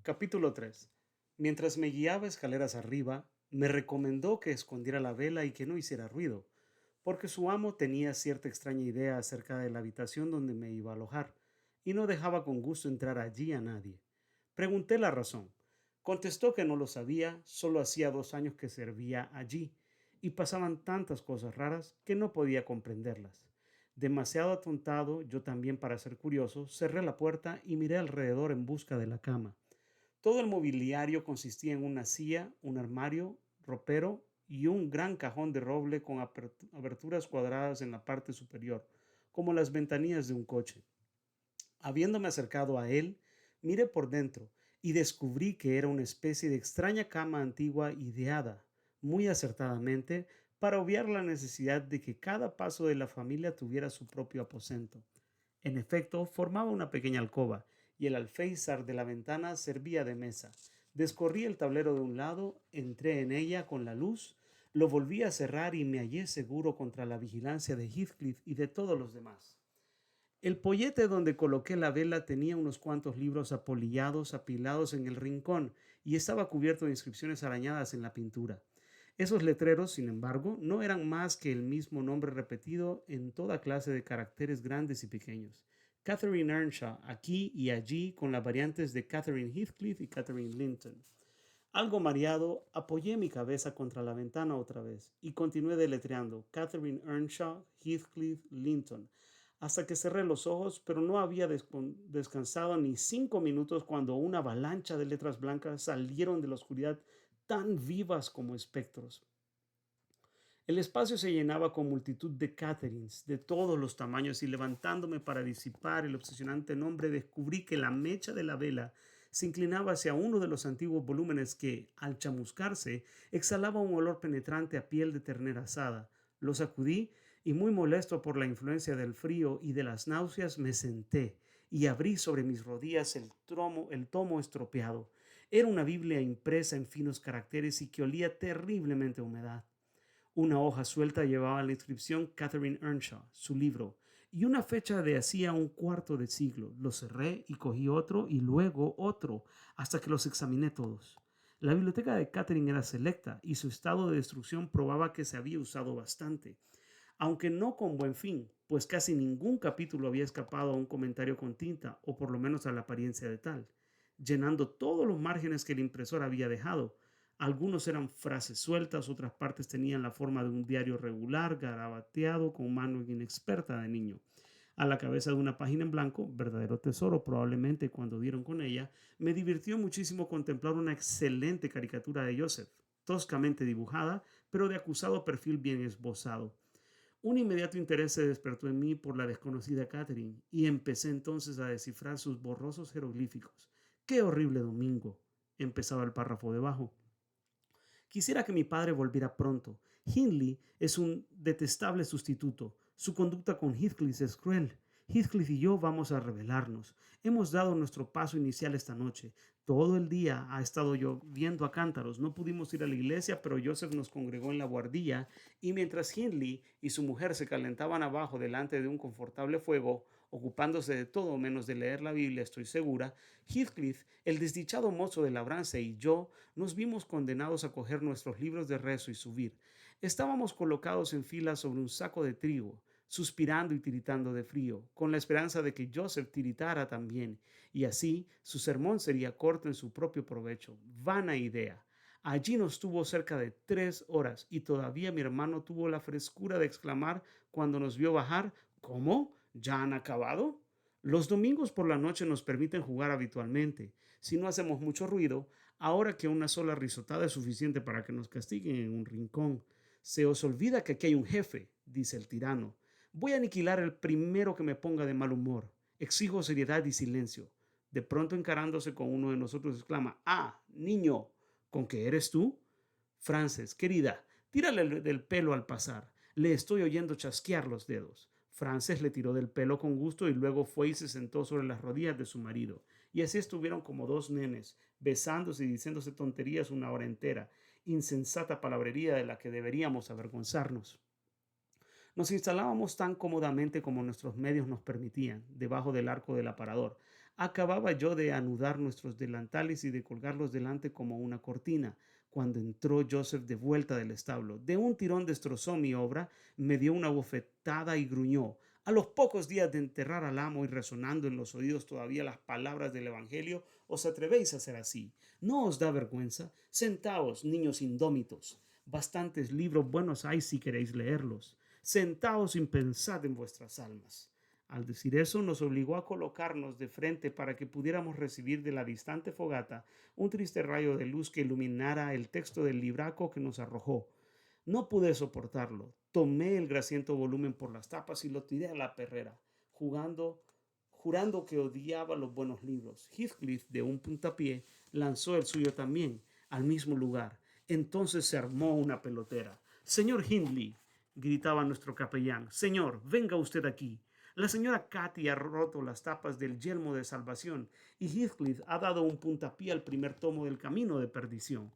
Capítulo 3. Mientras me guiaba escaleras arriba, me recomendó que escondiera la vela y que no hiciera ruido, porque su amo tenía cierta extraña idea acerca de la habitación donde me iba a alojar, y no dejaba con gusto entrar allí a nadie. Pregunté la razón. Contestó que no lo sabía, solo hacía 2 años que servía allí, y pasaban tantas cosas raras que no podía comprenderlas. Demasiado atontado, yo también para ser curioso, cerré la puerta y miré alrededor en busca de la cama. Todo el mobiliario consistía en una silla, un armario, ropero y un gran cajón de roble con aberturas cuadradas en la parte superior, como las ventanillas de un coche. Habiéndome acercado a él, miré por dentro y descubrí que era una especie de extraña cama antigua ideada, muy acertadamente, para obviar la necesidad de que cada paso de la familia tuviera su propio aposento. En efecto, formaba una pequeña alcoba, y el alféizar de la ventana servía de mesa. Descorrí el tablero de un lado, entré en ella con la luz, lo volví a cerrar y me hallé seguro contra la vigilancia de Heathcliff y de todos los demás. El pollete donde coloqué la vela tenía unos cuantos libros apolillados apilados en el rincón y estaba cubierto de inscripciones arañadas en la pintura. Esos letreros, sin embargo, no eran más que el mismo nombre repetido en toda clase de caracteres grandes y pequeños. Catherine Earnshaw, aquí y allí, con las variantes de Catherine Heathcliff y Catherine Linton. Algo mareado, apoyé mi cabeza contra la ventana otra vez y continué deletreando Catherine Earnshaw, Heathcliff, Linton, hasta que cerré los ojos, pero no había descansado ni 5 minutos cuando una avalancha de letras blancas salieron de la oscuridad tan vivas como espectros. El espacio se llenaba con multitud de Catherines de todos los tamaños y levantándome para disipar el obsesionante nombre descubrí que la mecha de la vela se inclinaba hacia uno de los antiguos volúmenes que, al chamuscarse, exhalaba un olor penetrante a piel de ternera asada. Lo sacudí y muy molesto por la influencia del frío y de las náuseas me senté y abrí sobre mis rodillas el tomo estropeado. Era una Biblia impresa en finos caracteres y que olía terriblemente a humedad. Una hoja suelta llevaba la inscripción Catherine Earnshaw, su libro, y una fecha de hacía un cuarto de siglo. Lo cerré y cogí otro y luego otro, hasta que los examiné todos. La biblioteca de Catherine era selecta y su estado de destrucción probaba que se había usado bastante, aunque no con buen fin, pues casi ningún capítulo había escapado a un comentario con tinta, o por lo menos a la apariencia de tal, llenando todos los márgenes que el impresor había dejado. Algunos eran frases sueltas, otras partes tenían la forma de un diario regular, garabateado con mano inexperta de niño. A la cabeza de una página en blanco, verdadero tesoro probablemente cuando dieron con ella, me divirtió muchísimo contemplar una excelente caricatura de Joseph, toscamente dibujada, pero de acusado perfil bien esbozado. Un inmediato interés se despertó en mí por la desconocida Catherine y empecé entonces a descifrar sus borrosos jeroglíficos. ¡Qué horrible domingo! Empezaba el párrafo debajo. Quisiera que mi padre volviera pronto. Hindley es un detestable sustituto. Su conducta con Heathcliff es cruel. Heathcliff y yo vamos a rebelarnos. Hemos dado nuestro paso inicial esta noche. Todo el día ha estado lloviendo a cántaros. No pudimos ir a la iglesia, pero Joseph nos congregó en la buhardilla, y mientras Hindley y su mujer se calentaban abajo delante de un confortable fuego, ocupándose de todo menos de leer la Biblia, estoy segura, Heathcliff, el desdichado mozo de labranza, y yo nos vimos condenados a coger nuestros libros de rezo y subir. Estábamos colocados en fila sobre un saco de trigo, suspirando y tiritando de frío, con la esperanza de que Joseph tiritara también, y así su sermón sería corto en su propio provecho. Vana idea. Allí nos tuvo cerca de 3 horas y todavía mi hermano tuvo la frescura de exclamar cuando nos vio bajar: ¿Cómo? ¿Ya han acabado? Los domingos por la noche nos permiten jugar habitualmente, si no hacemos mucho ruido, ahora que una sola risotada es suficiente para que nos castiguen en un rincón. Se os olvida que aquí hay un jefe, dice el tirano. Voy a aniquilar el primero que me ponga de mal humor. Exijo seriedad y silencio. De pronto, encarándose con uno de nosotros, exclama: ¡Ah, niño! ¿Con qué eres tú? Frances, querida, tírale del pelo al pasar. Le estoy oyendo chasquear los dedos. Frances le tiró del pelo con gusto y luego fue y se sentó sobre las rodillas de su marido. Y así estuvieron como dos nenes, besándose y diciéndose tonterías una hora entera. Insensata palabrería de la que deberíamos avergonzarnos. Nos instalábamos tan cómodamente como nuestros medios nos permitían, debajo del arco del aparador, Acababa yo de anudar nuestros delantales y de colgarlos delante como una cortina, cuando entró Joseph de vuelta del establo. De un tirón destrozó mi obra, me dio una bofetada y gruñó. A los pocos días de enterrar al amo y resonando en los oídos todavía las palabras del Evangelio, os atrevéis a hacer así. ¿No os da vergüenza? Sentaos, niños indómitos. Bastantes libros buenos hay si queréis leerlos. Sentaos y pensad en vuestras almas. Al decir eso, nos obligó a colocarnos de frente para que pudiéramos recibir de la distante fogata un triste rayo de luz que iluminara el texto del libraco que nos arrojó. No pude soportarlo. Tomé el grasiento volumen por las tapas y lo tiré a la perrera, jurando que odiaba los buenos libros. Heathcliff, de un puntapié, lanzó el suyo también, al mismo lugar. Entonces se armó una pelotera. Señor Hindley, gritaba nuestro capellán, señor, venga usted aquí. La señora Cathy ha roto las tapas del yelmo de salvación y Heathcliff ha dado un puntapié al primer tomo del camino de perdición.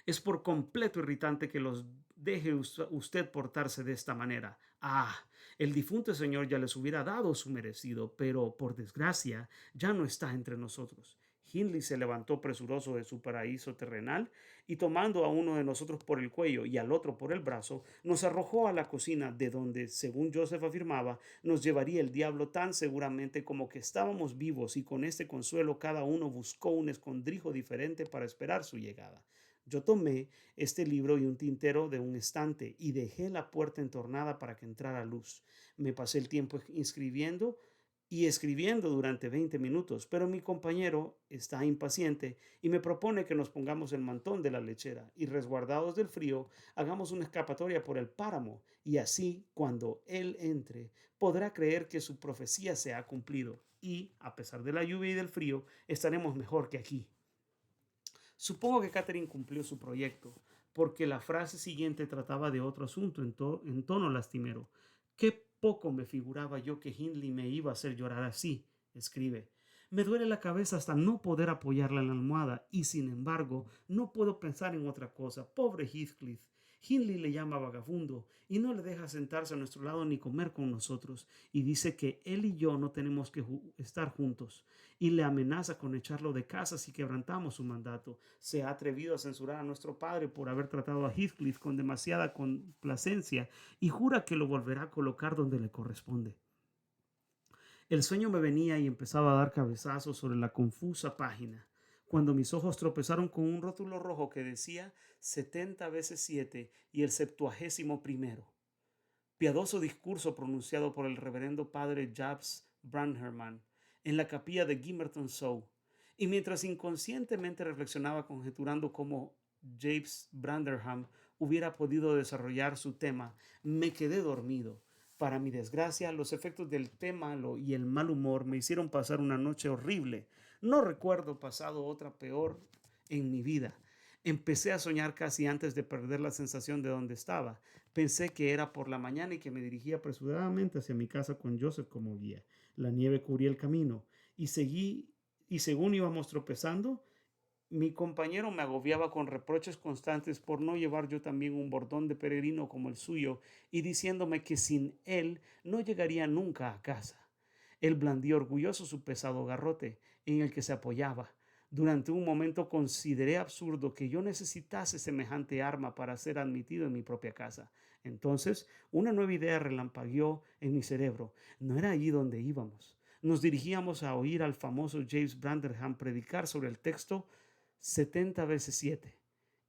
Es por completo irritante que los deje usted portarse de esta manera. Ah, el difunto señor ya les hubiera dado su merecido, pero por desgracia ya no está entre nosotros. Hindley se levantó presuroso de su paraíso terrenal y tomando a uno de nosotros por el cuello y al otro por el brazo, nos arrojó a la cocina de donde, según Joseph afirmaba, nos llevaría el diablo tan seguramente como que estábamos vivos y con este consuelo cada uno buscó un escondrijo diferente para esperar su llegada. Yo tomé este libro y un tintero de un estante y dejé la puerta entornada para que entrara luz. Me pasé el tiempo escribiendo durante 20 minutos, pero mi compañero está impaciente y me propone que nos pongamos el mantón de la lechera y resguardados del frío, hagamos una escapatoria por el páramo y así, cuando él entre, podrá creer que su profecía se ha cumplido y, a pesar de la lluvia y del frío, estaremos mejor que aquí. Supongo que Catherine cumplió su proyecto, porque la frase siguiente trataba de otro asunto en tono lastimero. Qué poco me figuraba yo que Hindley me iba a hacer llorar así, escribe. Me duele la cabeza hasta no poder apoyarla en la almohada y sin embargo no puedo pensar en otra cosa. Pobre Heathcliff. Hindley le llama vagabundo y no le deja sentarse a nuestro lado ni comer con nosotros y dice que él y yo no tenemos que estar juntos y le amenaza con echarlo de casa si quebrantamos su mandato. Se ha atrevido a censurar a nuestro padre por haber tratado a Heathcliff con demasiada complacencia y jura que lo volverá a colocar donde le corresponde. El sueño me venía y empezaba a dar cabezazos sobre la confusa página, cuando mis ojos tropezaron con un rótulo rojo que decía 70 veces 7 y el 71º. Piadoso discurso pronunciado por el reverendo padre Jabs Branherman en la capilla de Gimmerton Show. Y mientras inconscientemente reflexionaba conjeturando cómo James Branderham hubiera podido desarrollar su tema, me quedé dormido. Para mi desgracia, los efectos del té malo y el mal humor me hicieron pasar una noche horrible. No recuerdo pasado otra peor en mi vida. Empecé a soñar casi antes de perder la sensación de dónde estaba. Pensé que era por la mañana y que me dirigía apresuradamente hacia mi casa con Joseph como guía. La nieve cubría el camino y según íbamos tropezando, mi compañero me agobiaba con reproches constantes por no llevar yo también un bordón de peregrino como el suyo y diciéndome que sin él no llegaría nunca a casa. Él blandía orgulloso su pesado garrote en el que se apoyaba. Durante un momento consideré absurdo que yo necesitase semejante arma para ser admitido en mi propia casa. Entonces, una nueva idea relampagueó en mi cerebro. No era allí donde íbamos. Nos dirigíamos a oír al famoso James Branderham predicar sobre el texto 70 veces 7.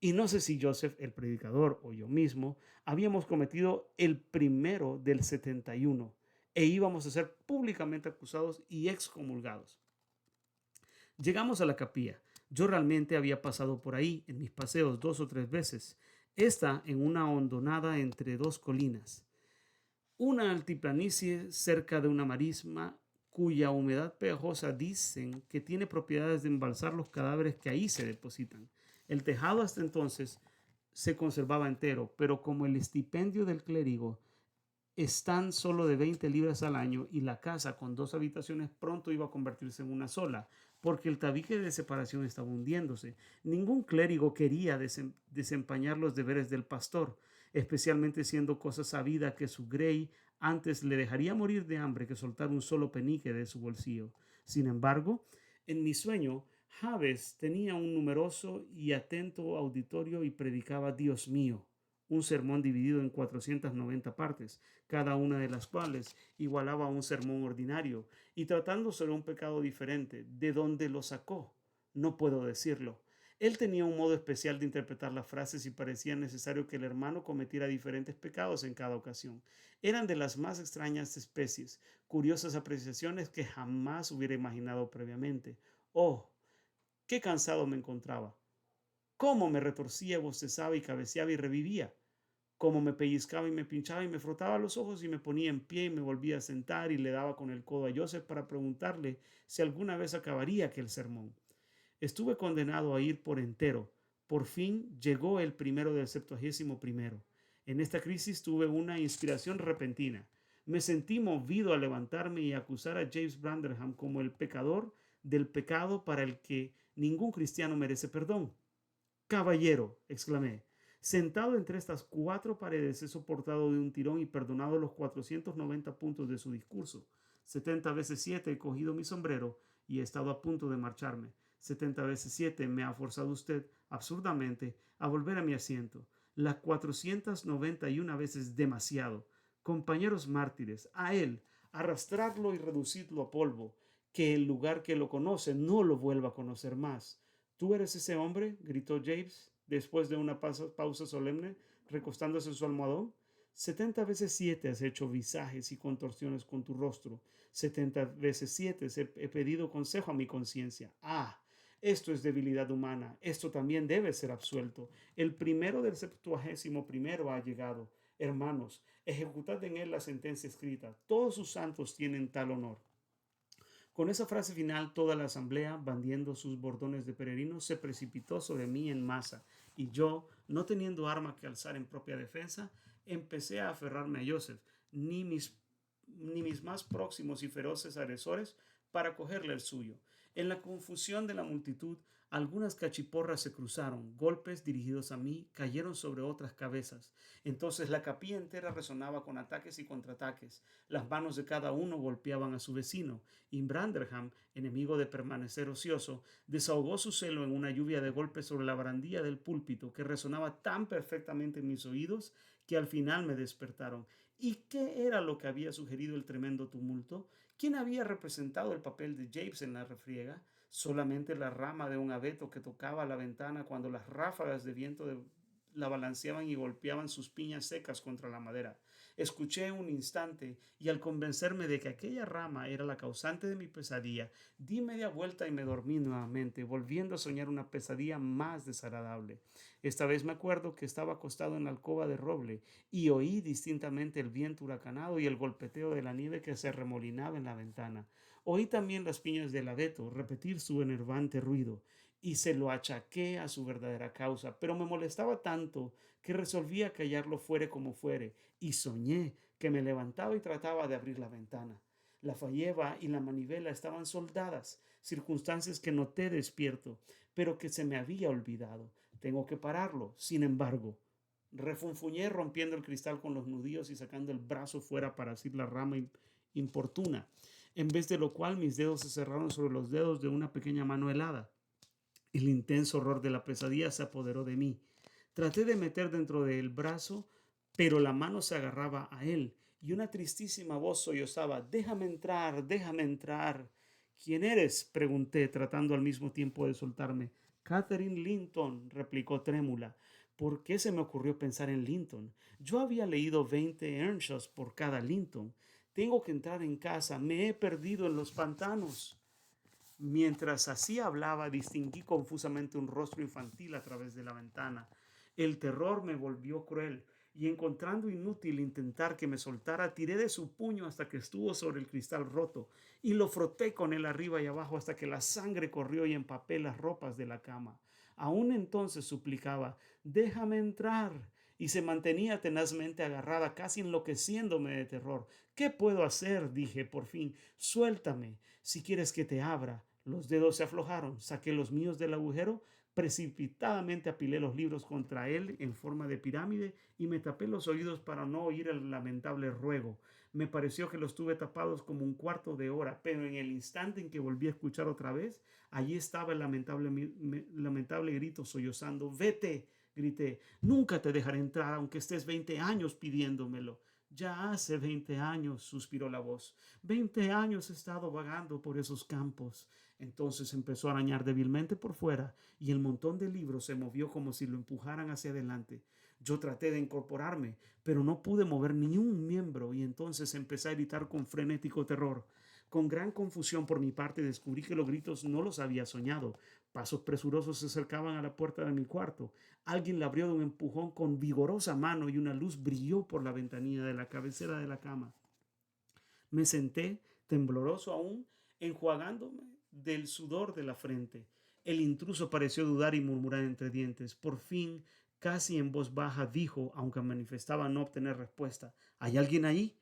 Y no sé si Joseph, el predicador, o yo mismo, habíamos cometido el primero del 71 e íbamos a ser públicamente acusados y excomulgados. Llegamos a la capilla. Yo realmente había pasado por ahí en mis paseos 2 o 3 veces. Esta en una hondonada entre dos colinas. Una altiplanicie cerca de una marisma cuya humedad pegajosa dicen que tiene propiedades de embalsar los cadáveres que ahí se depositan. El tejado hasta entonces se conservaba entero, pero como el estipendio del clérigo es tan solo de 20 libras al año y la casa con 2 habitaciones pronto iba a convertirse en una sola, porque el tabique de separación estaba hundiéndose. Ningún clérigo quería desempeñar los deberes del pastor, especialmente siendo cosa sabida que su grey antes le dejaría morir de hambre que soltar un solo penique de su bolsillo. Sin embargo, en mi sueño, Javes tenía un numeroso y atento auditorio y predicaba Dios mío, un sermón dividido en 490 partes, cada una de las cuales igualaba a un sermón ordinario, y tratando sobre un pecado diferente. ¿De dónde lo sacó? No puedo decirlo. Él tenía un modo especial de interpretar las frases y parecía necesario que el hermano cometiera diferentes pecados en cada ocasión. Eran de las más extrañas especies, curiosas apreciaciones que jamás hubiera imaginado previamente. Oh, qué cansado me encontraba. Cómo me retorcía, bostezaba y cabeceaba y revivía. Cómo me pellizcaba y me pinchaba y me frotaba los ojos y me ponía en pie y me volvía a sentar y le daba con el codo a Joseph para preguntarle si alguna vez acabaría aquel sermón. Estuve condenado a ir por entero. Por fin llegó el primero del 71º. En esta crisis tuve una inspiración repentina. Me sentí movido a levantarme y acusar a James Branderham como el pecador del pecado para el que ningún cristiano merece perdón. Caballero, exclamé, sentado entre estas cuatro paredes he soportado de un tirón y perdonado los 490 puntos de su discurso. 70 veces 7 he cogido mi sombrero y he estado a punto de marcharme. 70 veces 7 me ha forzado usted, absurdamente, a volver a mi asiento. Las 491 veces demasiado. Compañeros mártires, a él, arrastrarlo y reducirlo a polvo, que el lugar que lo conoce no lo vuelva a conocer más. ¿Tú eres ese hombre?, gritó James, después de una pausa solemne, recostándose en su almohadón. 70 veces 7 has hecho visajes y contorsiones con tu rostro. 70 veces 7 he pedido consejo a mi conciencia. Ah, esto es debilidad humana. Esto también debe ser absuelto. El primero del 71º ha llegado. Hermanos, ejecutad en él la sentencia escrita. Todos sus santos tienen tal honor. Con esa frase final, toda la asamblea, bandiendo sus bordones de peregrinos, se precipitó sobre mí en masa, y yo, no teniendo arma que alzar en propia defensa, empecé a aferrarme a Joseph, ni mis más próximos y feroces agresores, para cogerle el suyo. En la confusión de la multitud, algunas cachiporras se cruzaron, golpes dirigidos a mí cayeron sobre otras cabezas. Entonces la capilla entera resonaba con ataques y contraataques. Las manos de cada uno golpeaban a su vecino, y Branderham, enemigo de permanecer ocioso, desahogó su celo en una lluvia de golpes sobre la barandilla del púlpito que resonaba tan perfectamente en mis oídos que al final me despertaron. ¿Y qué era lo que había sugerido el tremendo tumulto? ¿Quién había representado el papel de James en la refriega? Solamente la rama de un abeto que tocaba la ventana cuando las ráfagas de viento la balanceaban y golpeaban sus piñas secas contra la madera. Escuché un instante y al convencerme de que aquella rama era la causante de mi pesadilla, di media vuelta y me dormí nuevamente, volviendo a soñar una pesadilla más desagradable. Esta vez me acuerdo que estaba acostado en la alcoba de roble y oí distintamente el viento huracanado y el golpeteo de la nieve que se remolinaba en la ventana. Oí también las piñas del abeto repetir su enervante ruido y se lo achaqué a su verdadera causa, pero me molestaba tanto que resolví a callarlo fuere como fuere, y soñé que me levantaba y trataba de abrir la ventana. La falleba y la manivela estaban soldadas, circunstancias que noté despierto, pero que se me había olvidado. Tengo que pararlo, sin embargo. Refunfuñé rompiendo el cristal con los nudillos y sacando el brazo fuera para asir la rama importuna, en vez de lo cual mis dedos se cerraron sobre los dedos de una pequeña mano helada. El intenso horror de la pesadilla se apoderó de mí. Traté de meter dentro del brazo, pero la mano se agarraba a él y una tristísima voz sollozaba: «Déjame entrar, déjame entrar». «¿Quién eres?», pregunté, tratando al mismo tiempo de soltarme. «Catherine Linton», replicó trémula. ¿Por qué se me ocurrió pensar en Linton? Yo había leído 20 Earnshaws por cada Linton. Tengo que entrar en casa. Me he perdido en los pantanos. Mientras así hablaba, distinguí confusamente un rostro infantil a través de la ventana. El terror me volvió cruel, y encontrando inútil intentar que me soltara, tiré de su puño hasta que estuvo sobre el cristal roto, y lo froté con él arriba y abajo hasta que la sangre corrió y empapé las ropas de la cama. Aún entonces suplicaba: «Déjame entrar», y se mantenía tenazmente agarrada, casi enloqueciéndome de terror. «¿Qué puedo hacer?», dije por fin. «Suéltame, si quieres que te abra». Los dedos se aflojaron, saqué los míos del agujero, precipitadamente apilé los libros contra él en forma de pirámide y me tapé los oídos para no oír el lamentable ruego. Me pareció que los tuve tapados como un cuarto de hora, pero en el instante en que volví a escuchar otra vez, allí estaba el lamentable grito sollozando. «¡Vete!», grité. «Nunca te dejaré entrar, aunque estés 20 años pidiéndomelo». «Ya hace 20 años», suspiró la voz. «20 años he estado vagando por esos campos». Entonces empezó a arañar débilmente por fuera y el montón de libros se movió como si lo empujaran hacia adelante. Yo traté de incorporarme, pero no pude mover ni un miembro y entonces empecé a gritar con frenético terror. Con gran confusión por mi parte descubrí que los gritos no los había soñado. Pasos presurosos se acercaban a la puerta de mi cuarto. Alguien la abrió de un empujón con vigorosa mano y una luz brilló por la ventanilla de la cabecera de la cama. Me senté, tembloroso aún, enjuagándome del sudor de la frente. El intruso pareció dudar y murmurar entre dientes. Por fin, casi en voz baja, dijo, aunque manifestaba no obtener respuesta: «¿Hay alguien ahí?».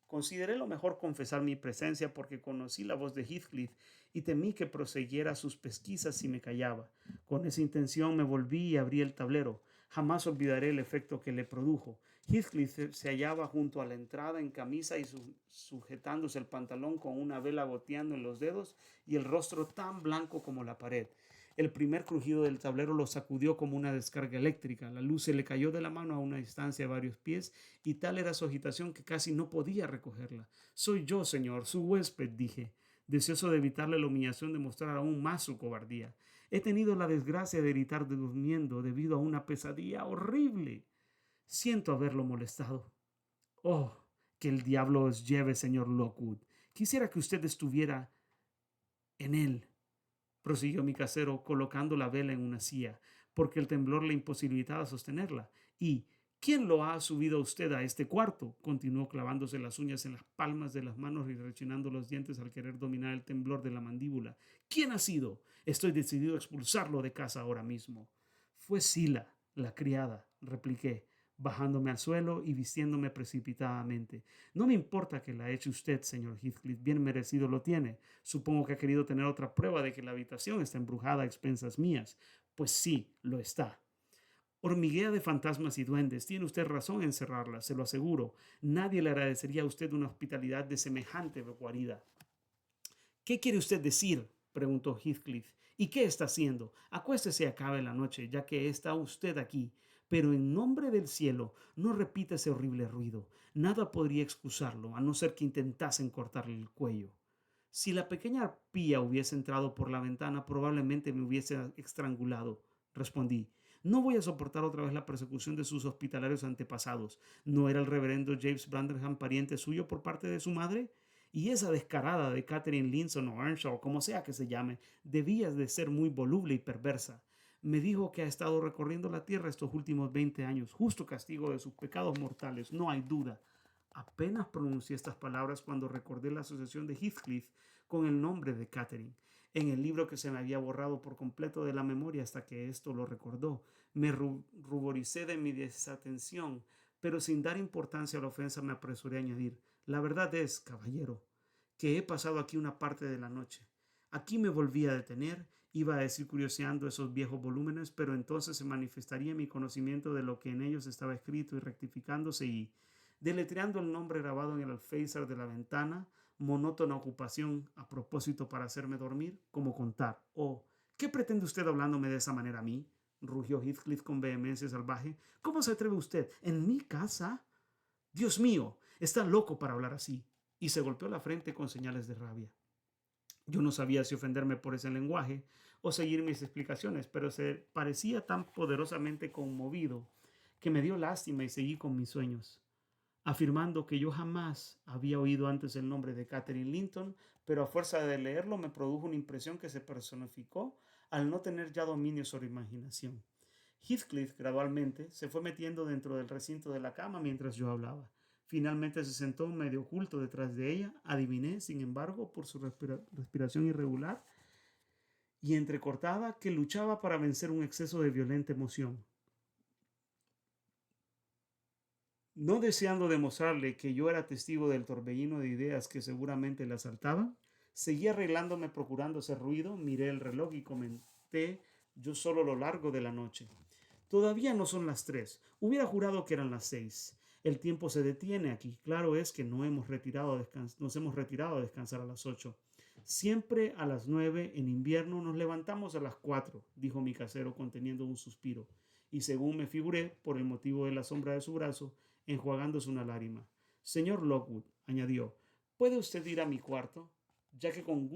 Consideré lo mejor confesar mi presencia porque conocí la voz de Heathcliff y temí que prosiguiera sus pesquisas si me callaba. Con esa intención me volví y abrí el tablero. Jamás olvidaré el efecto que le produjo. Heathcliff se hallaba junto a la entrada en camisa y sujetándose el pantalón con una vela goteando en los dedos y el rostro tan blanco como la pared. El primer crujido del tablero lo sacudió como una descarga eléctrica. La luz se le cayó de la mano a una distancia de varios pies y tal era su agitación que casi no podía recogerla. «Soy yo, señor, su huésped», dije, deseoso de evitarle la humillación de mostrar aún más su cobardía. «He tenido la desgracia de gritar durmiendo debido a una pesadilla horrible. Siento haberlo molestado». «Oh, que el diablo os lleve, señor Lockwood. Quisiera que usted estuviera en él», prosiguió mi casero, colocando la vela en una silla, porque el temblor le imposibilitaba sostenerla. «Y ¿quién lo ha subido a usted a este cuarto?», continuó, clavándose las uñas en las palmas de las manos y rechinando los dientes al querer dominar el temblor de la mandíbula. «¿Quién ha sido? Estoy decidido a expulsarlo de casa ahora mismo». «Fue Sila, la criada», repliqué, bajándome al suelo y vistiéndome precipitadamente. «No me importa que la eche usted, señor Heathcliff, bien merecido lo tiene. Supongo que ha querido tener otra prueba de que la habitación está embrujada a expensas mías. Pues sí, lo está. Hormiguea de fantasmas y duendes. Tiene usted razón en cerrarla, se lo aseguro. Nadie le agradecería a usted una hospitalidad de semejante guarida». «¿Qué quiere usted decir?», preguntó Heathcliff. «¿Y qué está haciendo? Acuéstese y acabe la noche, ya que está usted aquí. Pero en nombre del cielo, no repita ese horrible ruido. Nada podría excusarlo, a no ser que intentasen cortarle el cuello». «Si la pequeña arpía hubiese entrado por la ventana, probablemente me hubiese estrangulado», respondí. «No voy a soportar otra vez la persecución de sus hospitalarios antepasados. ¿No era el reverendo James Branderham pariente suyo por parte de su madre? Y esa descarada de Catherine Linson o Earnshaw, como sea que se llame, debía de ser muy voluble y perversa. Me dijo que ha estado recorriendo la tierra estos últimos 20 años, justo castigo de sus pecados mortales, no hay duda». Apenas pronuncié estas palabras cuando recordé la asociación de Heathcliff con el nombre de Catherine, en el libro que se me había borrado por completo de la memoria hasta que esto lo recordó. Me ruboricé de mi desatención, pero sin dar importancia a la ofensa me apresuré a añadir: «La verdad es, caballero, que he pasado aquí una parte de la noche. Aquí me volví a detener, iba a decir curioseando esos viejos volúmenes, pero entonces se manifestaría mi conocimiento de lo que en ellos estaba escrito y rectificándose y, deletreando el nombre grabado en el alféizar de la ventana, monótona ocupación a propósito para hacerme dormir, como contar. «Oh, ¿qué pretende usted hablándome de esa manera a mí?», rugió Heathcliff con vehemencia salvaje. «¿Cómo se atreve usted? ¿En mi casa? Dios mío, está loco para hablar así». Y se golpeó la frente con señales de rabia. Yo no sabía si ofenderme por ese lenguaje o seguir mis explicaciones, pero se parecía tan poderosamente conmovido que me dio lástima y seguí con mis sueños, afirmando que yo jamás había oído antes el nombre de Catherine Linton, pero a fuerza de leerlo me produjo una impresión que se personificó al no tener ya dominio sobre imaginación. Heathcliff gradualmente se fue metiendo dentro del recinto de la cama mientras yo hablaba. Finalmente se sentó medio oculto detrás de ella. Adiviné, sin embargo, por su respiración irregular y entrecortada, que luchaba para vencer un exceso de violenta emoción. No deseando demostrarle que yo era testigo del torbellino de ideas que seguramente le asaltaban, seguí arreglándome procurando hacer ruido, miré el reloj y comenté yo solo lo largo de la noche: «Todavía no son las 3. Hubiera jurado que eran las 6. El tiempo se detiene aquí. Claro es que nos hemos retirado a descansar a las 8. Siempre a las 9 en invierno nos levantamos a las 4, dijo mi casero conteniendo un suspiro, y según me figuré, por el motivo de la sombra de su brazo, enjuagándose una lágrima. Señor Lockwood, añadió, ¿puede usted ir a mi cuarto? Ya que con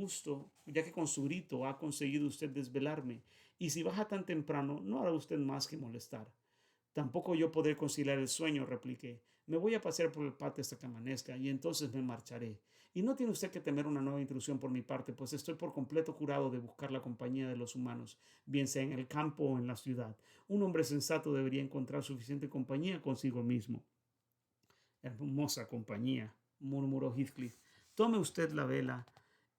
su grito ha conseguido usted desvelarme, y si baja tan temprano, no hará usted más que molestar. Tampoco yo podré conciliar el sueño, repliqué. Me voy a pasear por el patio hasta que amanezca y entonces me marcharé. Y no tiene usted que temer una nueva intrusión por mi parte, pues estoy por completo curado de buscar la compañía de los humanos, bien sea en el campo o en la ciudad. Un hombre sensato debería encontrar suficiente compañía consigo mismo. Hermosa compañía, murmuró Heathcliff. Tome usted la vela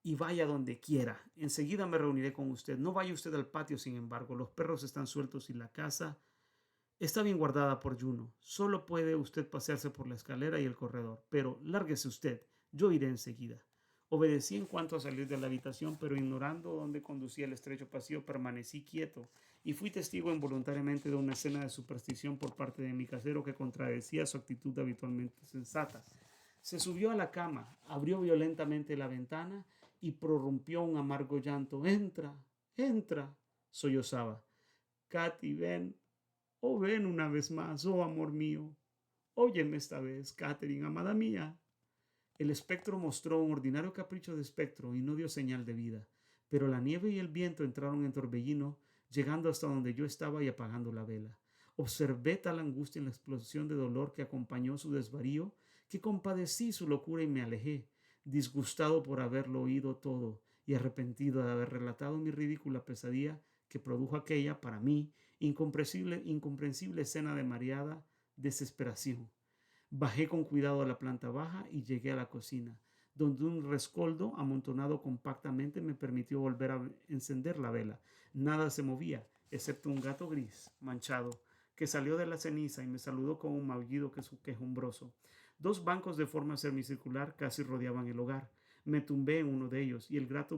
y vaya donde quiera. Enseguida me reuniré con usted. No vaya usted al patio, sin embargo. Los perros están sueltos y la casa está bien guardada por Juno. Solo puede usted pasearse por la escalera y el corredor. Pero lárguese usted. Yo iré enseguida. Obedecí en cuanto a salir de la habitación, pero ignorando dónde conducía el estrecho pasillo, permanecí quieto y fui testigo involuntariamente de una escena de superstición por parte de mi casero que contradecía su actitud habitualmente sensata. Se subió a la cama, abrió violentamente la ventana y prorrumpió un amargo llanto. Entra, entra, sollozaba. Katy, ven, oh ven una vez más, oh amor mío. Óyeme esta vez, Catherine, amada mía. El espectro mostró un ordinario capricho de espectro y no dio señal de vida, pero la nieve y el viento entraron en torbellino, llegando hasta donde yo estaba y apagando la vela. Observé tal angustia en la explosión de dolor que acompañó su desvarío, que compadecí su locura y me alejé, disgustado por haberlo oído todo y arrepentido de haber relatado mi ridícula pesadilla que produjo aquella, para mí, incomprensible escena de mareada desesperación. Bajé con cuidado a la planta baja y llegué a la cocina, donde un rescoldo amontonado compactamente me permitió volver a encender la vela. Nada se movía, excepto un gato gris, manchado, que salió de la ceniza y me saludó con un maullido quejumbroso. Dos bancos de forma semicircular casi rodeaban el hogar. Me tumbé en uno de ellos y el gato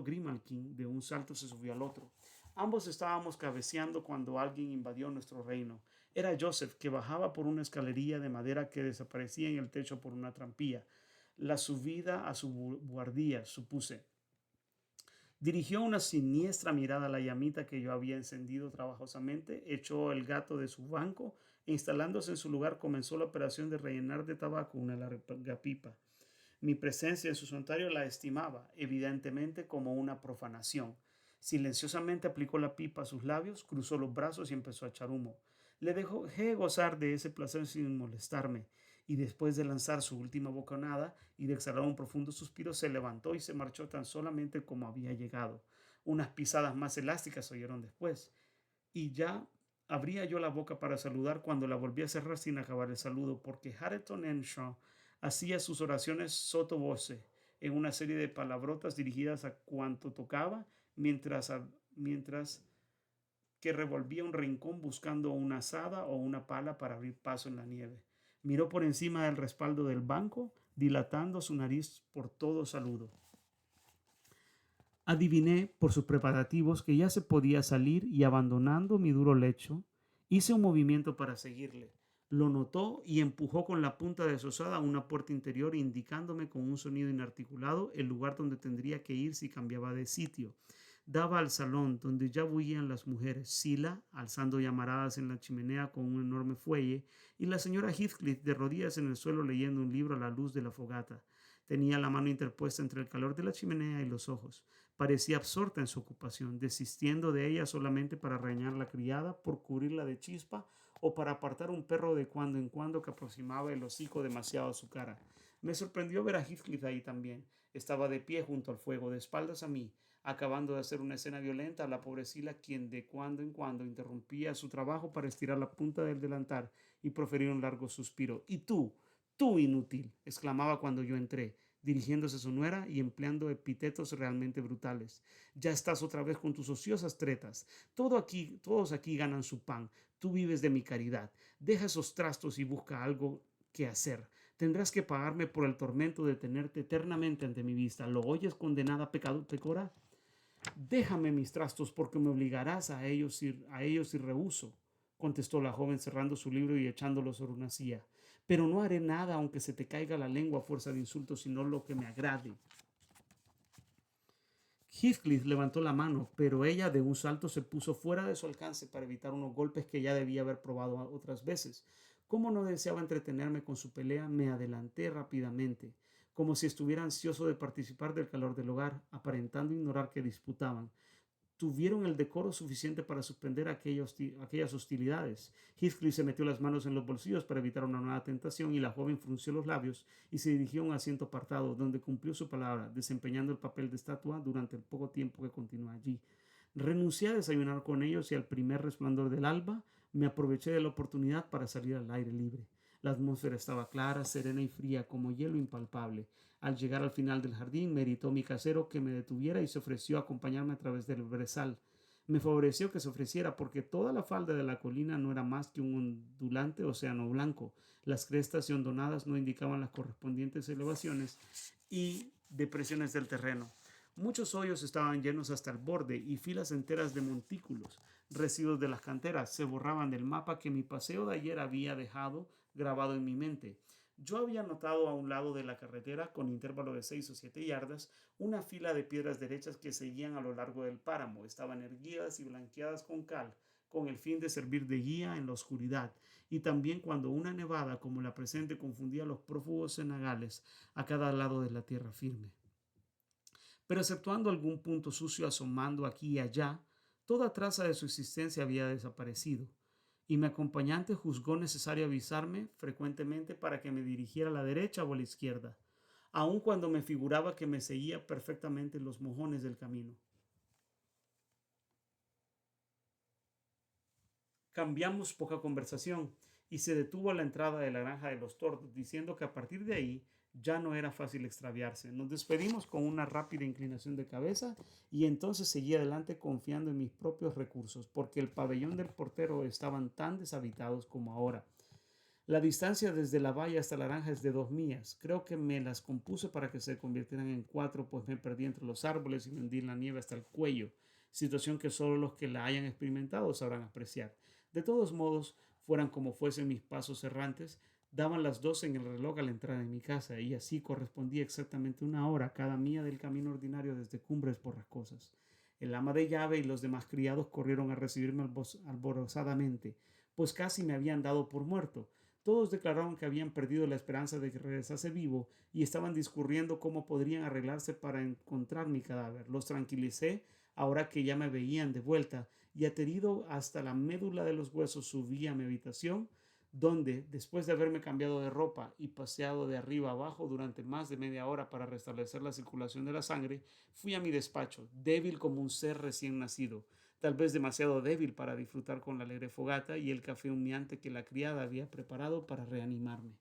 Grimalkin de un salto se subió al otro. Ambos estábamos cabeceando cuando alguien invadió nuestro reino. Era Joseph, que bajaba por una escalerilla de madera que desaparecía en el techo por una trampilla. La subida a su buhardilla, supuse. Dirigió una siniestra mirada a la llamita que yo había encendido trabajosamente, echó el gato de su banco e instalándose en su lugar comenzó la operación de rellenar de tabaco una larga pipa. Mi presencia en su santuario la estimaba, evidentemente, como una profanación. Silenciosamente aplicó la pipa a sus labios, cruzó los brazos y empezó a echar humo. Le dejé gozar de ese placer sin molestarme, y después de lanzar su última bocanada y de exhalar un profundo suspiro, se levantó y se marchó tan solamente como había llegado. Unas pisadas más elásticas se oyeron después, y ya abría yo la boca para saludar cuando la volví a cerrar sin acabar el saludo, porque Hareton Earnshaw hacía sus oraciones sotto voce, en una serie de palabrotas dirigidas a cuanto tocaba, mientras que revolvía un rincón buscando una azada o una pala para abrir paso en la nieve. Miró por encima del respaldo del banco, dilatando su nariz por todo saludo. Adiviné por sus preparativos que ya se podía salir y abandonando mi duro lecho, hice un movimiento para seguirle. Lo notó y empujó con la punta de su azada a una puerta interior, indicándome con un sonido inarticulado el lugar donde tendría que ir si cambiaba de sitio. Daba al salón, donde ya bullían las mujeres, Sila, alzando llamaradas en la chimenea con un enorme fuelle, y la señora Heathcliff de rodillas en el suelo leyendo un libro a la luz de la fogata. Tenía la mano interpuesta entre el calor de la chimenea y los ojos. Parecía absorta en su ocupación, desistiendo de ella solamente para regañar a la criada por cubrirla de chispa o para apartar un perro de cuando en cuando que aproximaba el hocico demasiado a su cara. Me sorprendió ver a Heathcliff ahí también. Estaba de pie junto al fuego, de espaldas a mí, acabando de hacer una escena violenta a la pobre Sila, quien de cuando en cuando interrumpía su trabajo para estirar la punta del delantal y proferir un largo suspiro. «¿Y tú inútil!», exclamaba cuando yo entré, dirigiéndose a su nuera y empleando epítetos realmente brutales. «Ya estás otra vez con tus ociosas tretas. Todos aquí ganan su pan. Tú vives de mi caridad. Deja esos trastos y busca algo que hacer. Tendrás que pagarme por el tormento de tenerte eternamente ante mi vista. ¿Lo oyes, condenada pecora? Déjame mis trastos porque me obligarás a ellos si rehuso», contestó la joven cerrando su libro y echándolo sobre una silla. pero no haré nada aunque se te caiga la lengua a fuerza de insultos, sino lo que me agrade. Heathcliff levantó la mano, pero ella de un salto se puso fuera de su alcance para evitar unos golpes que ya debía haber probado otras veces. Como no deseaba entretenerme con su pelea, me adelanté rápidamente, como si estuviera ansioso de participar del calor del hogar, aparentando ignorar que disputaban. Tuvieron el decoro suficiente para suspender aquellas hostilidades. Heathcliff se metió las manos en los bolsillos para evitar una nueva tentación y la joven frunció los labios y se dirigió a un asiento apartado donde cumplió su palabra, desempeñando el papel de estatua durante el poco tiempo que continuó allí. Renuncié a desayunar con ellos y al primer resplandor del alba me aproveché de la oportunidad para salir al aire libre. La atmósfera estaba clara, serena y fría como hielo impalpable. Al llegar al final del jardín, me gritó mi casero que me detuviera y se ofreció a acompañarme a través del brezal. Me favoreció que se ofreciera porque toda la falda de la colina no era más que un ondulante océano blanco. Las crestas y hondonadas no indicaban las correspondientes elevaciones y depresiones del terreno. Muchos hoyos estaban llenos hasta el borde y filas enteras de montículos, residuos de las canteras, se borraban del mapa que mi paseo de ayer había dejado grabado en mi mente. Yo había notado a un lado de la carretera, con intervalo de 6 o 7 yardas, una fila de piedras derechas que seguían a lo largo del páramo. Estaban erguidas y blanqueadas con cal, con el fin de servir de guía en la oscuridad, y también cuando una nevada como la presente confundía los prófugos cenagales a cada lado de la tierra firme. Pero exceptuando algún punto sucio asomando aquí y allá, toda traza de su existencia había desaparecido, y mi acompañante juzgó necesario avisarme frecuentemente para que me dirigiera a la derecha o a la izquierda, aun cuando me figuraba que me seguía perfectamente los mojones del camino. Cambiamos poca conversación y se detuvo a la entrada de la granja de los tordos, diciendo que a partir de ahí ya no era fácil extraviarse. Nos despedimos con una rápida inclinación de cabeza y entonces seguí adelante confiando en mis propios recursos, porque el pabellón del portero estaban tan deshabitados como ahora. La distancia desde la valla hasta la granja es de 2 millas. Creo que me las compuse para que se convirtieran en 4, pues me perdí entre los árboles y me hundí en la nieve hasta el cuello, situación que solo los que la hayan experimentado sabrán apreciar. De todos modos, fueran como fuesen mis pasos errantes, daban las 12 en el reloj al entrar en mi casa, y así correspondía exactamente 1 hora cada milla del camino ordinario desde Cumbres Borrascosas. El ama de llave y los demás criados corrieron a recibirme alborozadamente, pues casi me habían dado por muerto. Todos declararon que habían perdido la esperanza de que regresase vivo y estaban discurriendo cómo podrían arreglarse para encontrar mi cadáver. Los tranquilicé ahora que ya me veían de vuelta y aterido hasta la médula de los huesos subí a mi habitación, donde, después de haberme cambiado de ropa y paseado de arriba abajo durante más de media hora para restablecer la circulación de la sangre, fui a mi despacho, débil como un ser recién nacido, tal vez demasiado débil para disfrutar con la alegre fogata y el café humeante que la criada había preparado para reanimarme.